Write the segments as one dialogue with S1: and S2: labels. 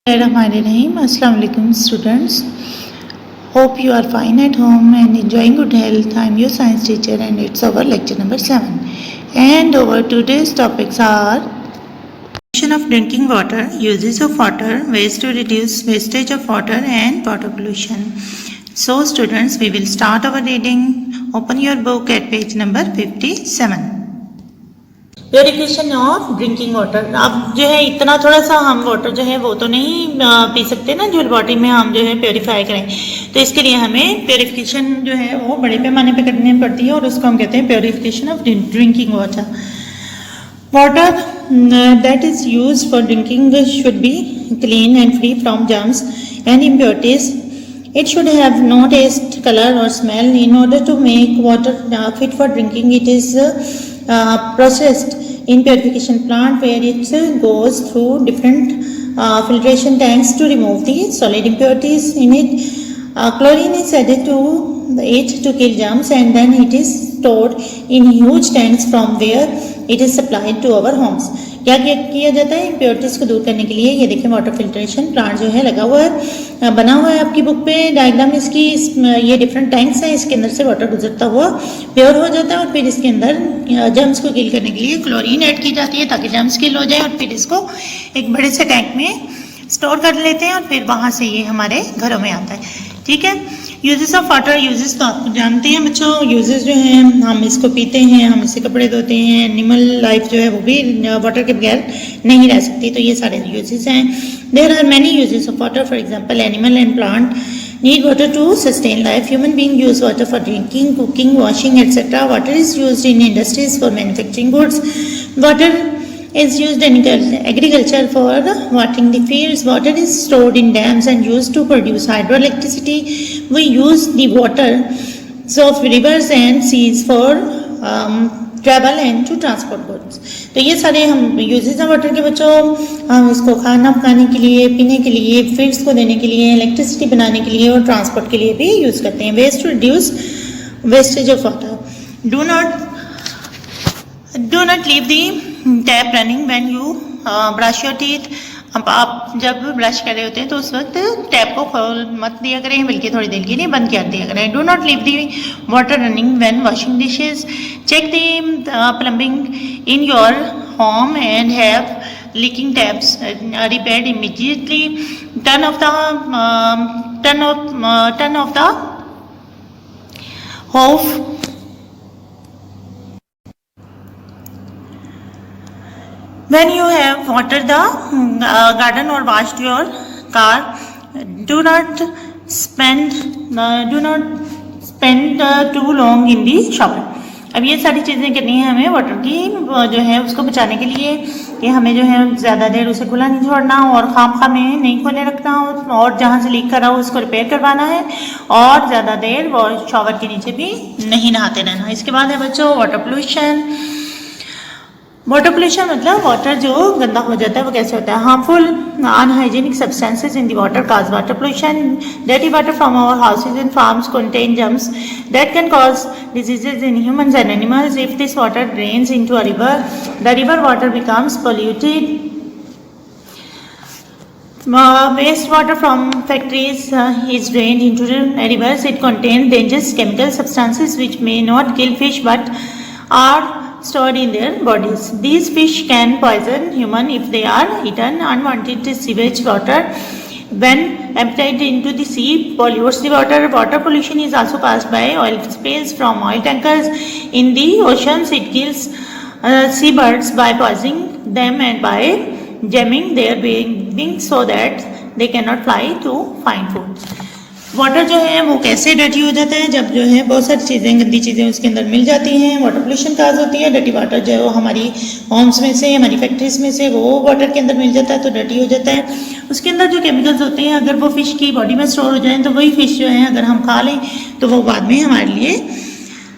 S1: Bismillahirrahmanirrahim. Assalamu alaikum students. Hope you are fine at home and enjoying good health. I am your science teacher and it's our lecture number 7. And our today's topics are of drinking water, uses of water, ways to reduce wastage of water and water pollution. So students, we will start our reading. Open your book at page number 57. Purification of drinking water. अब जो है इतना थोड़ा सा हम water जो है वो तो नहीं पी सकते ना जो बॉडी में हम जो है प्योरीफाई करें, तो इसके लिए हमें प्योरिफिकेशन जो है वो बड़े पैमाने पे करनी पड़ती है और उसको हम कहते हैं purification of drinking water. Water that is use for drinking should be clean and free from germs and impurities. It should have no taste, color or smell. In order to make water fit for drinking, it is processed in purification plant where it goes through different filtration tanks to remove the solid impurities in it. Chlorine is added to it to kill germs and then it is stored in huge tanks from where it is supplied to our homes. क्या किया जाता है impurities को दूर करने के लिए? ये देखिए वाटर फिल्ट्रेशन प्लांट जो है लगा हुआ है, बना हुआ है आपकी बुक पे डायग्राम इसकी। ये डिफरेंट टैंक्स हैं, इसके अंदर से वाटर गुजरता हुआ प्योर हो जाता है और फिर इसके अंदर जर्म्स को किल करने के लिए क्लोरीन ऐड की जाती है ताकि जर्म्स किल हो जाए और फिर इसको एक बड़े से टैंक में स्टोर कर लेते हैं और फिर वहाँ से ये हमारे घरों में आता है। ठीक है, यूजेस ऑफ वाटर। यूजेस तो आप जानते हैं बच्चों, यूजेस जो हैं हम इसको पीते हैं, हम इससे कपड़े धोते हैं, एनिमल लाइफ जो है वो भी वाटर के बगैर नहीं रह सकती, तो ये सारे यूजेस हैं। There are many uses of water, for example animal and plant need water to sustain life. Human beings use water for drinking, cooking, washing, etc. Water is used in industries for manufacturing goods. Water is used in agriculture for watering the fields. Water is stored in dams and used to produce hydroelectricity. We use the water of rivers and seas for travel and to transport goods. तो ये सारे हम uses हैं water के बच्चों। हम इसको खाना पकाने के लिए, पीने के लिए, फीड्स को देने के लिए, इलेक्ट्रिसिटी बनाने के लिए और ट्रांसपोर्ट के लिए भी यूज़ करते हैं। Waste to reduce wastage of water. Do not leave the tap running when you brush your teeth. आप जब ब्रश कर रहे होते हैं तो उस वक्त टैप को खोल मत दिया करें, बल्कि थोड़ी देर के लिए बंद कर दिया करें। Do not leave the water running when washing dishes. Check the plumbing in your home and have leaking taps repaired immediately. Turn off the hose when you have watered the garden or washed your car. Do not spend too long in the shower. अब ये सारी चीज़ें करनी है हमें water की जो है उसको बचाने के लिए कि हमें जो है ज़्यादा देर उसे खुला नहीं छोड़ना और खामखा में नहीं खोले रखना और जहाँ से लीक कर रहा हो उसको रिपेयर करवाना है और ज़्यादा देर शॉवर के नीचे भी नहीं नहाते रहना। इसके बाद है बच्चों वाटर पोल्यूशन। वाटर पोल्यूशन मतलब वाटर जो गंदा हो जाता है वो कैसे होता है? Harmful unhygienic substances in the water cause water pollution. Dirty water from our houses and farms contain germs that can cause diseases in humans and animals. If this water drains into a river, the river water becomes polluted. Waste water from factories is drained into rivers. It contains dangerous chemical substances which may not kill fish but are stored in their bodies. These fish can poison human if they are eaten. Unwanted sewage water when emptied into the sea pollutes the water. Water pollution is also caused by oil spills from oil tankers in the oceans. It kills seabirds by poisoning them and by jamming their wings so that they cannot fly to find food. Water जो है वो कैसे dirty हो जाता है? जब जो है बहुत सारी चीज़ें गंदी चीज़ें उसके अंदर मिल जाती हैं, वाटर पोल्यूशन काज होती है। डर्टी वाटर जो है वो हमारी होम्स में से, हमारी फैक्ट्रीज में से वो वाटर के अंदर मिल जाता है तो डर्टी हो जाता है। उसके अंदर जो केमिकल्स होते हैं अगर वो फिश की बॉडी में स्टोर हो जाएं तो वही फिश जो है अगर हम खा लें तो वो बाद में हमारे लिए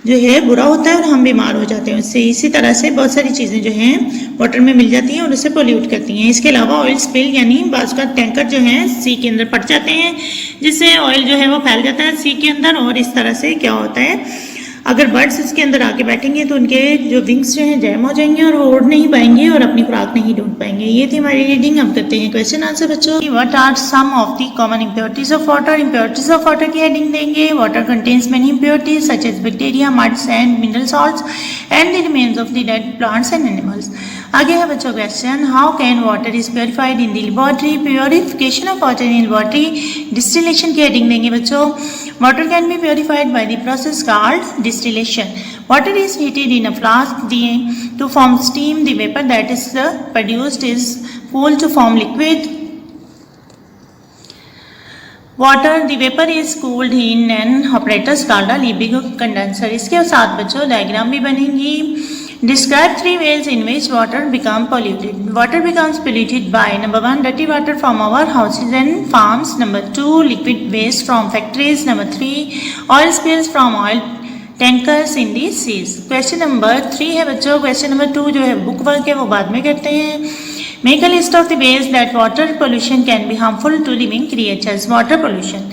S1: जो है बुरा होता है और हम बीमार हो जाते हैं उससे। इसी तरह से बहुत सारी चीज़ें जो हैं वाटर में मिल जाती हैं और उसे पोल्यूट करती हैं। इसके अलावा ऑयल स्पिल यानी बाज़ का टैंकर जो है सी के अंदर पड़ जाते हैं जिससे ऑयल जो है वो फैल जाता है सी के अंदर और इस तरह से क्या होता है अगर बर्ड्स इसके अंदर आके बैठेंगे तो उनके जो विंग्स जो हैं जैम हो जाएंगे और वो उड़ नहीं पाएंगे और अपनी खुराक नहीं ढूंढ पाएंगे। ये थी हमारी रीडिंग। हम करते हैं क्वेश्चन आंसर बच्चों। What are some of the common impurities of water. Impurities of water की हेडिंग देंगे। Water contains many impurities such as bacteria, mud, sand, mineral salts and the remains of the dead plants and animals. आगे है बच्चों question, how can water is purified in the laboratory. Purification of water in laboratory. Distillation की heading देंगे बच्चों। Water can be purified by the process called distillation. Water is heated in a flask to form steam. The vapor that is produced is cooled to form liquid. The vapor is cooled in an apparatus called a Liebig condenser. इसके साथ बच्चों diagram भी बनेंगी। Describe 3 ways in which water become polluted. Water becomes polluted by number 1 dirty water from our houses and farms, number 2 liquid waste from factories, number 3 oil spills from oil tankers in the seas. Question number 3 है बच्चों। Question number 2 जो है book work है वो बाद में करते हैं। Make a list of the ways that water pollution can be harmful to living creatures. Water pollution,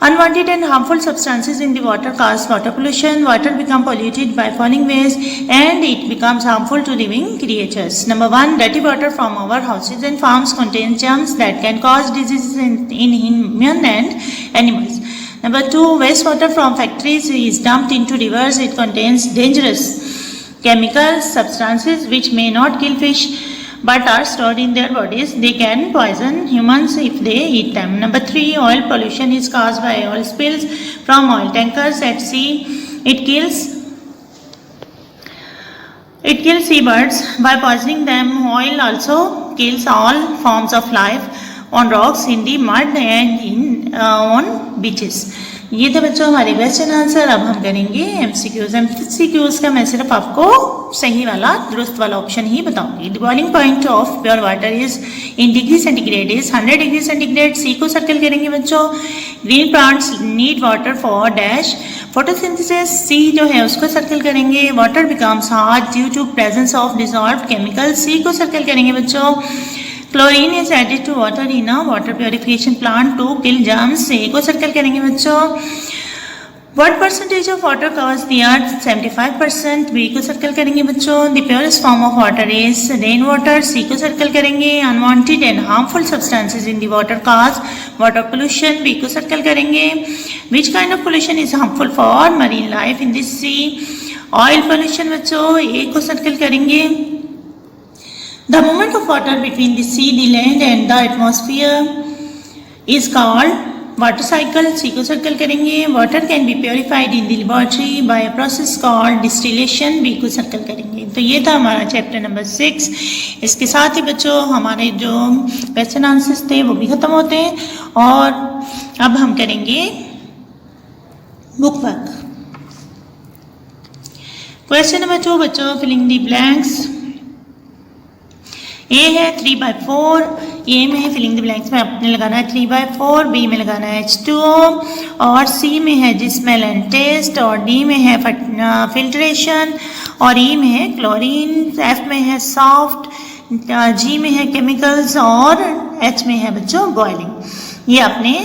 S1: unwanted and harmful substances in the water cause water pollution. Water become polluted by falling waste and it becomes harmful to living creatures. Number 1 dirty water from our houses and farms contains germs that can cause diseases in human and animals. Number 2 wastewater from factories is dumped into rivers. It contains dangerous chemicals, substances which may not kill fish but are stored in their bodies. They can poison humans if they eat them. Number 3 oil pollution is caused by oil spills from oil tankers at sea. It kills seabirds by poisoning them. Oil also kills all forms of life on rocks, in the mud and on beaches. ये थे बच्चों हमारे question answer. अब हम करेंगे MCQs. MCQs का मैं सिर्फ आपको सही वाला दुरुस्त वाला ऑप्शन ही बताऊंगी। The boiling point of pure water is in degree centigrade is 100 degree centigrade. C को सर्कल करेंगे बच्चों। Green plants need water for dash photosynthesis. C जो है उसको सर्कल करेंगे। Water becomes hard due to presence of dissolved chemical. C को circle करेंगे बच्चों। Chlorine is added to water in a water purification plant to kill germs. A को circle करेंगे बच्चों। What percentage of water covers the earth. 75%। B को circle करेंगे बच्चों। The purest form of water is rain water. C को circle करेंगे। Unwanted and harmful substances in the water cause water pollution. B को circle करेंगे। Which kind of pollution is harmful for marine life in this sea. Oil pollution बच्चों। A को circle करेंगे। The movement of water between the sea, the land and the atmosphere is called water cycle. C को circle करेंगे। Water can be purified in the laboratory by a process called distillation. B को circle करेंगे। तो ये था हमारा chapter number 6। इसके साथ ही बच्चों हमारे जो क्वेश्चन आंसर्स थे वो भी खत्म होते हैं और अब हम करेंगे बुक वर्क। क्वेश्चन नंबर 2 बच्चों फिलिंग द ब्लैंक्स। ए है 3/4। ए में है फिलिंग द ब्लैंक्स में आपने लगाना है 3/4। बी में लगाना है H2O और सी में है स्मेल एंड टेस्ट और डी में है फिल्ट्रेशन और ई में है क्लोरीन। एफ में है सॉफ्ट, जी में है केमिकल्स और एच में है बच्चों बॉइलिंग। ये आपने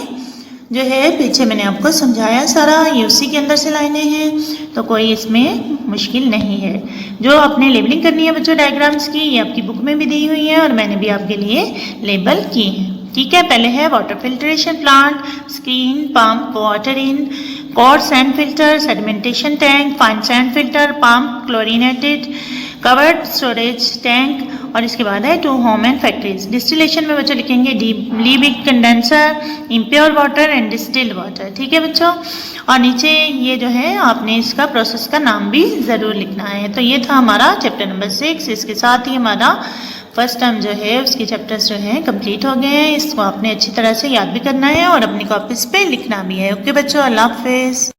S1: जो है पीछे मैंने आपको समझाया सारा, ये उसी के अंदर से लाइनें हैं तो कोई इसमें मुश्किल नहीं है। जो आपने लेबलिंग करनी है बच्चों डायग्राम्स की ये आपकी बुक में भी दी हुई है और मैंने भी आपके लिए लेबल की है। ठीक है, पहले है water filtration plant, screen, pump, water in, coarse sand filter, sedimentation tank, fine sand filter, pump, chlorinated, covered storage tank और इसके बाद है to home and factories. Distillation में बच्चों लिखेंगे Liebig condenser, impure water and distilled water. ठीक है बच्चों, और नीचे ये जो है आपने इसका प्रोसेस का नाम भी ज़रूर लिखना है। तो ये था हमारा चैप्टर नंबर 6। इसके साथ ही हमारा फर्स्ट टर्म जो है उसके चैप्टर्स जो हैं कंप्लीट हो गए हैं। इसको आपने अच्छी तरह से याद भी करना है और अपनी कॉपीज पे लिखना भी है। ओके बच्चों, अल्लाह हाफिज़।